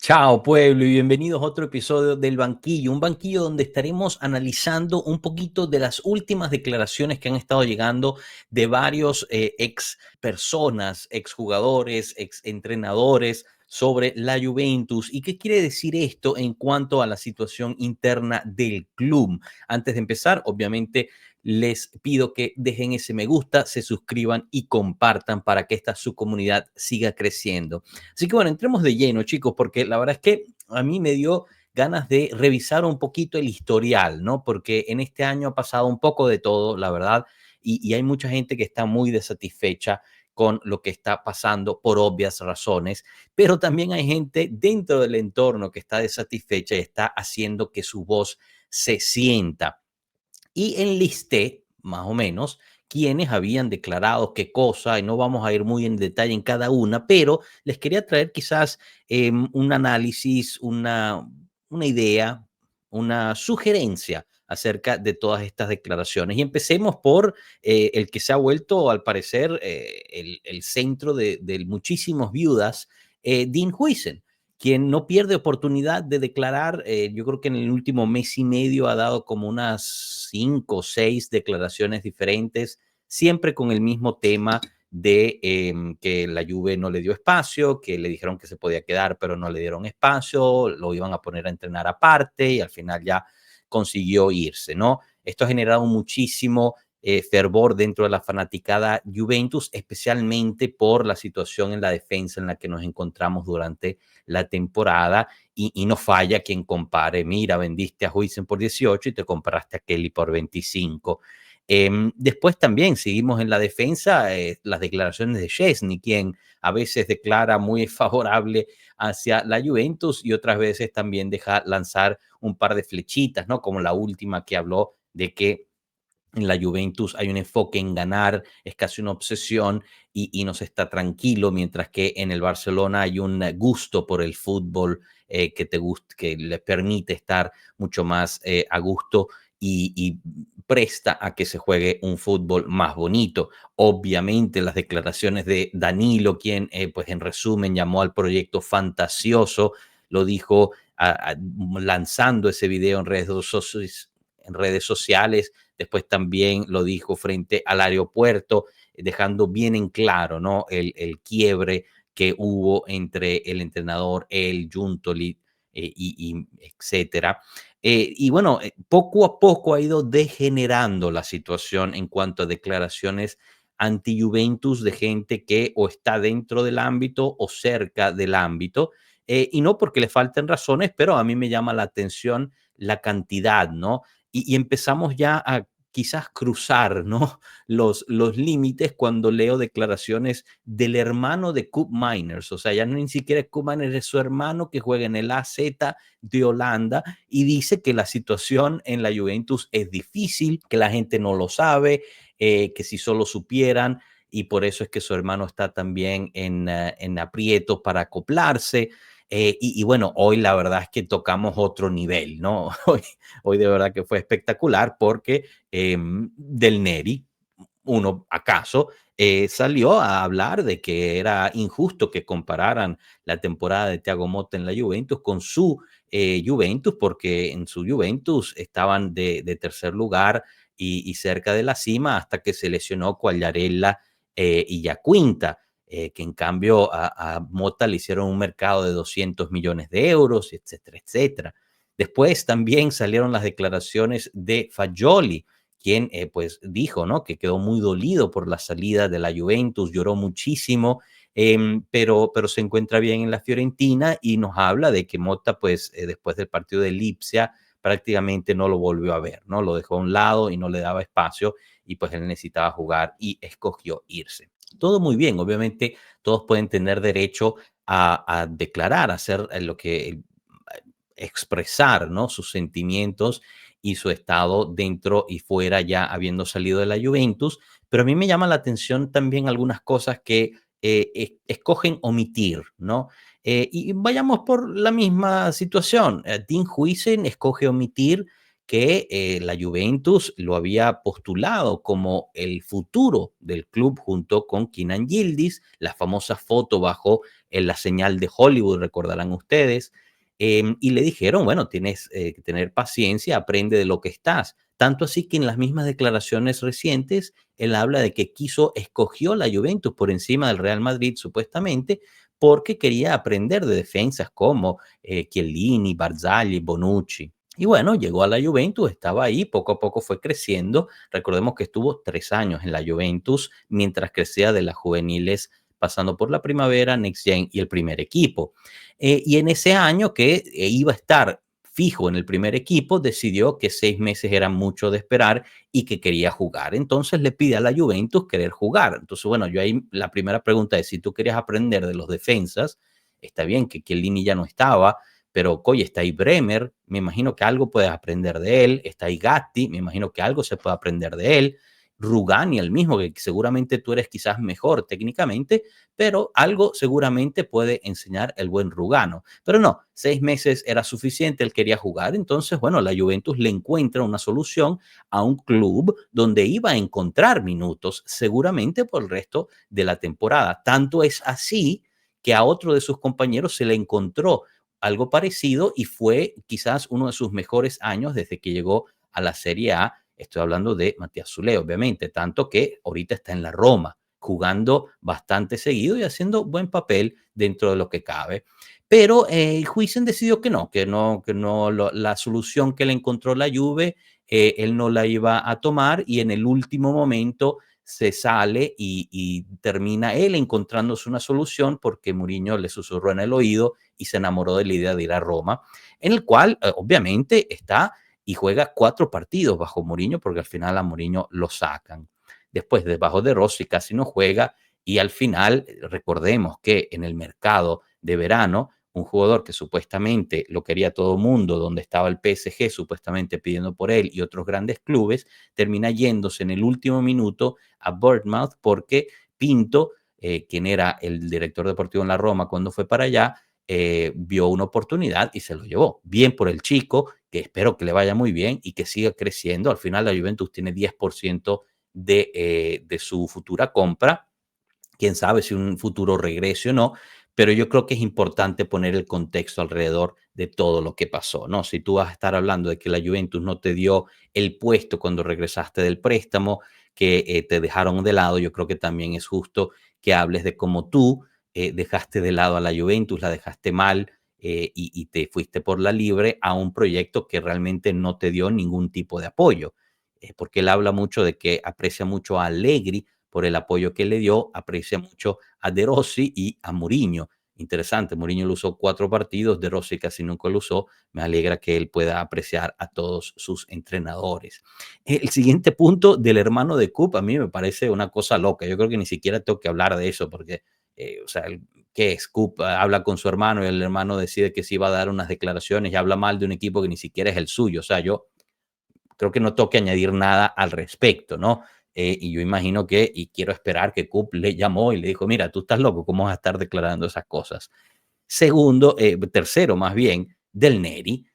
Chao pueblo y bienvenidos a otro episodio del Banquillo, un banquillo donde estaremos analizando un poquito de las últimas declaraciones que han estado llegando de varios ex personas, ex jugadores, ex entrenadores sobre la Juventus y qué quiere decir esto en cuanto a la situación interna del club. Antes de empezar, obviamente les pido que dejen ese me gusta, se suscriban y compartan para que esta su comunidad siga creciendo. Así que bueno, entremos de lleno, chicos, porque la verdad es que a mí me dio ganas de revisar un poquito el historial, ¿no? Porque en este año ha pasado un poco de todo, la verdad, y hay mucha gente que está muy desatisfecha con lo que está pasando por obvias razones, pero también hay gente dentro del entorno que está desatisfecha y está haciendo que su voz se sienta. Y enlisté, más o menos, quiénes habían declarado qué cosa, y no vamos a ir muy en detalle en cada una, pero les quería traer quizás un análisis, una idea, una sugerencia acerca de todas estas declaraciones. Y empecemos por el que se ha vuelto, al parecer, el centro de muchísimas viudas, Dean Huijsen, quien no pierde oportunidad de declarar. Yo creo que en el último mes y medio ha dado como unas 5 o 6 declaraciones diferentes, siempre con el mismo tema de que la Juve no le dio espacio, que le dijeron que se podía quedar, pero no le dieron espacio, lo iban a poner a entrenar aparte y al final ya consiguió irse, ¿no? Esto ha generado muchísimo fervor dentro de la fanaticada Juventus, especialmente por la situación en la defensa en la que nos encontramos durante la temporada y no falla quien compare. Mira, vendiste a Huijsen por 18 y te compraste a Kelly por 25. Después también seguimos en la defensa, las declaraciones de Szczesny, quien a veces declara muy favorable hacia la Juventus y otras veces también deja lanzar un par de flechitas, ¿no? Como la última que habló de que en la Juventus hay un enfoque en ganar, es casi una obsesión y no se está tranquilo, mientras que en el Barcelona hay un gusto por el fútbol que le permite estar mucho más a gusto y presta a que se juegue un fútbol más bonito. Obviamente las declaraciones de Danilo, quien pues en resumen llamó al proyecto fantasioso, lo dijo lanzando ese video en redes sociales. Después también lo dijo frente al aeropuerto, dejando bien en claro, ¿no? El quiebre que hubo entre el entrenador, el Juntoli, y etcétera. Y bueno, poco a poco ha ido degenerando la situación en cuanto a declaraciones anti-Juventus de gente que o está dentro del ámbito o cerca del ámbito, y no porque le falten razones, pero a mí me llama la atención la cantidad, ¿no? Y empezamos ya a quizás cruzar, ¿no? Los límites cuando leo declaraciones del hermano de Koop Miners, o sea, ya no ni siquiera Koop Miners, es su hermano que juega en el AZ de Holanda y dice que la situación en la Juventus es difícil, que la gente no lo sabe, que si solo supieran, y por eso es que su hermano está también en aprietos para acoplarse. Y bueno, hoy la verdad es que tocamos otro nivel, ¿no? Hoy de verdad que fue espectacular porque Del Neri, uno acaso, salió a hablar de que era injusto que compararan la temporada de Thiago Motta en la Juventus con su Juventus, porque en su Juventus estaban de tercer lugar y cerca de la cima hasta que se lesionó Quagliarella y Yacuinta. Que en cambio a Mota le hicieron un mercado de 200 millones de euros, etcétera, etcétera. Después también salieron las declaraciones de Fagioli, quien pues dijo, ¿no? Que quedó muy dolido por la salida de la Juventus, lloró muchísimo, pero se encuentra bien en la Fiorentina y nos habla de que Mota, pues después del partido de Lipsia, prácticamente no lo volvió a ver, ¿no? Lo dejó a un lado y no le daba espacio y pues él necesitaba jugar y escogió irse. Todo muy bien, obviamente todos pueden tener derecho a declarar, a hacer lo que expresar, ¿no? Sus sentimientos y su estado dentro y fuera ya habiendo salido de la Juventus, pero a mí me llama la atención también algunas cosas que escogen omitir, ¿no? Y vayamos por la misma situación. Dean Huijsen escoge omitir que la Juventus lo había postulado como el futuro del club junto con Keenan Yildiz, la famosa foto bajo en la señal de Hollywood, recordarán ustedes, y le dijeron, bueno, tienes que tener paciencia, aprende de lo que estás. Tanto así que en las mismas declaraciones recientes, él habla de que escogió la Juventus por encima del Real Madrid, supuestamente, porque quería aprender de defensas como Chiellini, Barzagli, Bonucci. Y bueno, llegó a la Juventus, estaba ahí, poco a poco fue creciendo. Recordemos que estuvo 3 años en la Juventus mientras crecía de las juveniles, pasando por la primavera, Next Gen y el primer equipo. Y en ese año que iba a estar fijo en el primer equipo, decidió que 6 meses eran mucho de esperar y que quería jugar. Entonces le pide a la Juventus querer jugar. Entonces, bueno, yo ahí la primera pregunta es, si tú querías aprender de los defensas, está bien que Chiellini ya no estaba, pero oye, está ahí Bremer, me imagino que algo puedes aprender de él, está ahí Gatti, me imagino que algo se puede aprender de él, Rugani el mismo, que seguramente tú eres quizás mejor técnicamente, pero algo seguramente puede enseñar el buen Rugano. Pero no, 6 meses era suficiente, él quería jugar, entonces, bueno, la Juventus le encuentra una solución a un club donde iba a encontrar minutos seguramente por el resto de la temporada. Tanto es así que a otro de sus compañeros se le encontró algo parecido y fue quizás uno de sus mejores años desde que llegó a la Serie A. Estoy hablando de Matías Zulé, obviamente, tanto que ahorita está en la Roma, jugando bastante seguido y haciendo buen papel dentro de lo que cabe. Pero Huijsen decidió que no la solución que le encontró la Juve, él no la iba a tomar y en el último momento se sale y termina él encontrándose una solución porque Mourinho le susurró en el oído y se enamoró de la idea de ir a Roma, en el cual obviamente está y juega 4 partidos bajo Mourinho porque al final a Mourinho lo sacan. Después, debajo de Rossi casi no juega y al final, recordemos que en el mercado de verano, un jugador que supuestamente lo quería todo el mundo, donde estaba el PSG supuestamente pidiendo por él y otros grandes clubes, termina yéndose en el último minuto a Bournemouth porque Pinto, quien era el director deportivo en la Roma cuando fue para allá, vio una oportunidad y se lo llevó. Bien por el chico, que espero que le vaya muy bien y que siga creciendo. Al final la Juventus tiene 10% de su futura compra. Quién sabe si un futuro regrese o no, pero yo creo que es importante poner el contexto alrededor de todo lo que pasó, ¿no? Si tú vas a estar hablando de que la Juventus no te dio el puesto cuando regresaste del préstamo, que te dejaron de lado, yo creo que también es justo que hables de cómo tú dejaste de lado a la Juventus, la dejaste mal y te fuiste por la libre a un proyecto que realmente no te dio ningún tipo de apoyo. Porque él habla mucho de que aprecia mucho a Allegri por el apoyo que le dio, aprecia mucho a De Rossi y a Mourinho. Interesante, Mourinho lo usó 4 partidos, De Rossi casi nunca lo usó. Me alegra que él pueda apreciar a todos sus entrenadores. El siguiente punto del hermano de Kup a mí me parece una cosa loca. Yo creo que ni siquiera tengo que hablar de eso porque, o sea, ¿qué es? Kup habla con su hermano y el hermano decide que sí va a dar unas declaraciones y habla mal de un equipo que ni siquiera es el suyo. O sea, yo creo que no tengo que añadir nada al respecto, ¿no? Y yo imagino que, y quiero esperar que Kup le llamó y le dijo, mira, tú estás loco, ¿cómo vas a estar declarando esas cosas? Segundo, tercero más bien, Del Neri,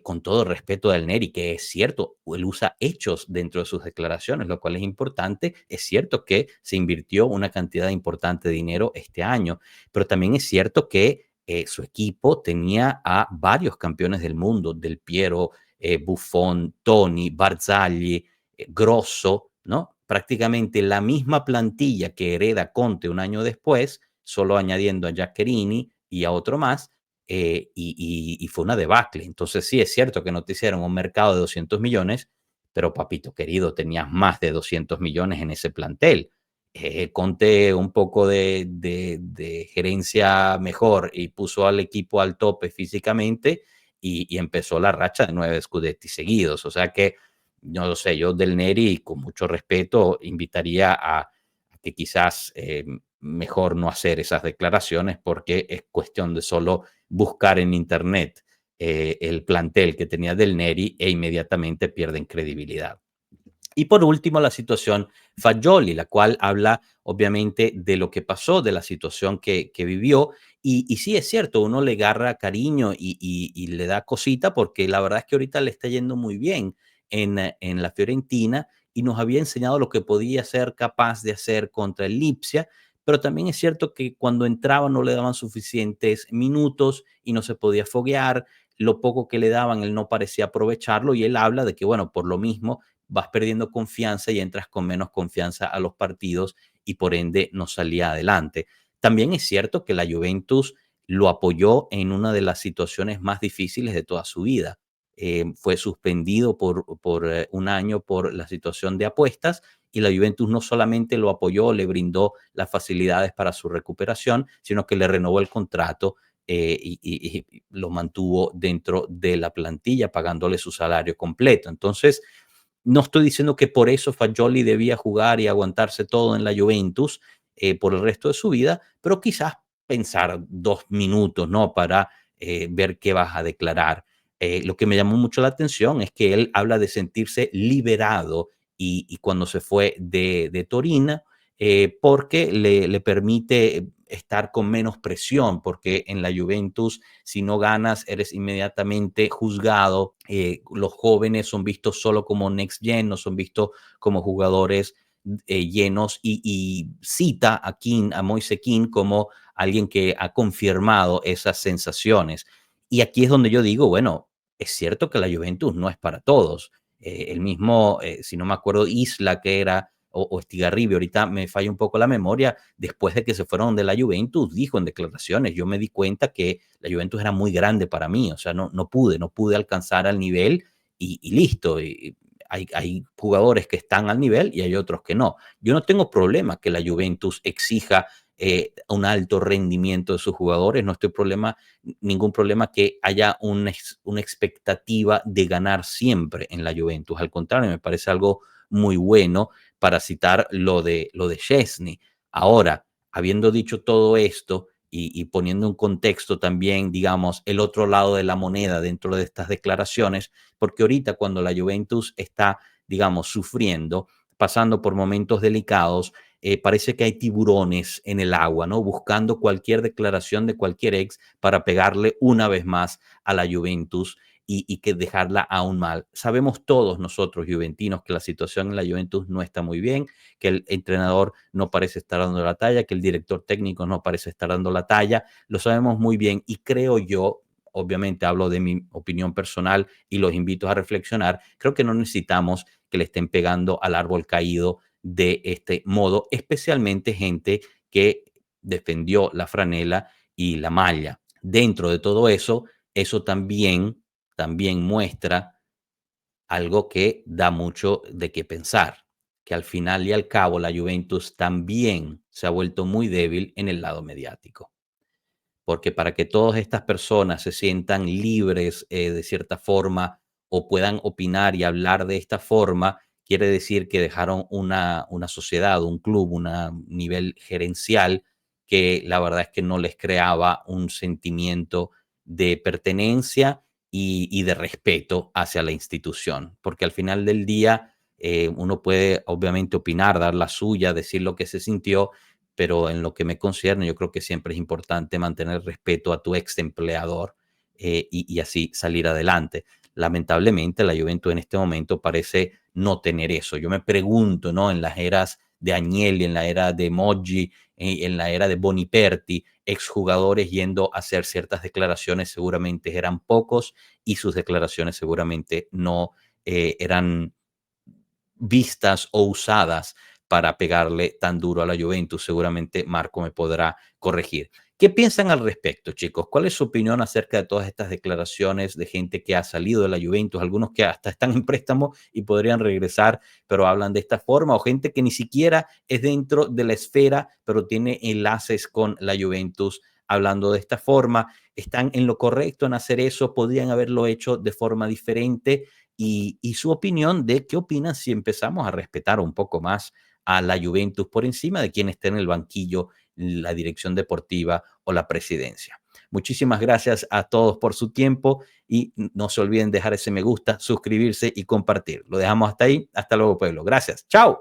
con todo el respeto del Neri, que es cierto, él usa hechos dentro de sus declaraciones, lo cual es importante. Es cierto que se invirtió una cantidad importante de dinero este año, pero también es cierto que su equipo tenía a varios campeones del mundo, Del Piero, Buffon, Toni, Barzagli, Grosso, ¿no? Prácticamente la misma plantilla que hereda Conte un año después, solo añadiendo a Giaccherini y a otro más, y fue una debacle. Entonces sí, es cierto que no te hicieron un mercado de 200 millones, pero papito querido, tenías más de 200 millones en ese plantel. Conte un poco de gerencia mejor y puso al equipo al tope físicamente y empezó la racha de 9 Scudetti seguidos. O sea que, no lo sé, yo Del Neri, con mucho respeto, invitaría a que quizás mejor no hacer esas declaraciones porque es cuestión de solo buscar en internet el plantel que tenía Del Neri e inmediatamente pierden credibilidad. Y por último, la situación Fagioli, la cual habla obviamente de lo que pasó, de la situación que vivió. Y sí, es cierto, uno le agarra cariño y le da cosita porque la verdad es que ahorita le está yendo muy bien en la Fiorentina y nos había enseñado lo que podía ser capaz de hacer contra el Lipsia, pero también es cierto que cuando entraba no le daban suficientes minutos y no se podía foguear, lo poco que le daban él no parecía aprovecharlo y él habla de que, bueno, por lo mismo vas perdiendo confianza y entras con menos confianza a los partidos y por ende no salía adelante. También es cierto que la Juventus lo apoyó en una de las situaciones más difíciles de toda su vida. Fue suspendido por un año por la situación de apuestas y la Juventus no solamente lo apoyó, le brindó las facilidades para su recuperación, sino que le renovó el contrato y lo mantuvo dentro de la plantilla, pagándole su salario completo. Entonces, no estoy diciendo que por eso Fagioli debía jugar y aguantarse todo en la Juventus por el resto de su vida, pero quizás pensar 2 minutos, ¿no? Para ver qué vas a declarar. Lo que me llamó mucho la atención es que él habla de sentirse liberado y cuando se fue de Torino, porque le permite estar con menos presión, porque en la Juventus si no ganas eres inmediatamente juzgado, los jóvenes son vistos solo como next gen, no son vistos como jugadores llenos y cita a Moise Kean como alguien que ha confirmado esas sensaciones. Y aquí es donde yo digo, bueno, es cierto que la Juventus no es para todos. El mismo, si no me acuerdo, Isla que era, o Estigarribia, ahorita me falla un poco la memoria, después de que se fueron de la Juventus, dijo en declaraciones, yo me di cuenta que la Juventus era muy grande para mí, o sea, no pude alcanzar al nivel y listo. Hay jugadores que están al nivel y hay otros que no. Yo no tengo problema que la Juventus exija un alto rendimiento de sus jugadores, no estoy ningún problema que haya una expectativa de ganar siempre en la Juventus. Al contrario, me parece algo muy bueno para citar lo de Szczesny. Ahora, habiendo dicho todo esto y poniendo en contexto también, digamos, el otro lado de la moneda dentro de estas declaraciones, porque ahorita cuando la Juventus está, digamos, sufriendo, pasando por momentos delicados, parece que hay tiburones en el agua, ¿no? Buscando cualquier declaración de cualquier ex para pegarle una vez más a la Juventus y que dejarla aún mal. Sabemos todos nosotros, juventinos, que la situación en la Juventus no está muy bien, que el entrenador no parece estar dando la talla, que el director técnico no parece estar dando la talla. Lo sabemos muy bien y creo yo, obviamente hablo de mi opinión personal y los invito a reflexionar, creo que no necesitamos que le estén pegando al árbol caído de este modo, especialmente gente que defendió la franela y la malla. Dentro de todo eso, eso también muestra algo que da mucho de qué pensar, que al final y al cabo la Juventus también se ha vuelto muy débil en el lado mediático. Porque para que todas estas personas se sientan libres de cierta forma o puedan opinar y hablar de esta forma, quiere decir que dejaron una sociedad, un club, un nivel gerencial que la verdad es que no les creaba un sentimiento de pertenencia y de respeto hacia la institución. Porque al final del día uno puede obviamente opinar, dar la suya, decir lo que se sintió, pero en lo que me concierne, yo creo que siempre es importante mantener respeto a tu ex empleador y así salir adelante. Lamentablemente, la Juventus en este momento parece no tener eso. Yo me pregunto, ¿no? En las eras de Agnelli, en la era de Moggi, en la era de Boniperti, exjugadores yendo a hacer ciertas declaraciones seguramente eran pocos y sus declaraciones seguramente no eran vistas o usadas para pegarle tan duro a la Juventus. Seguramente Marco me podrá corregir. ¿Qué piensan al respecto, chicos? ¿Cuál es su opinión acerca de todas estas declaraciones de gente que ha salido de la Juventus? Algunos que hasta están en préstamo y podrían regresar, pero hablan de esta forma, o gente que ni siquiera es dentro de la esfera, pero tiene enlaces con la Juventus hablando de esta forma. ¿Están en lo correcto en hacer eso? ¿Podrían haberlo hecho de forma diferente? Y su opinión de qué opinan si empezamos a respetar un poco más a la Juventus por encima de quien esté en el banquillo, la dirección deportiva o la presidencia. Muchísimas gracias a todos por su tiempo y no se olviden dejar ese me gusta, suscribirse y compartir. Lo dejamos hasta ahí. Hasta luego, pueblo. Gracias. Chao.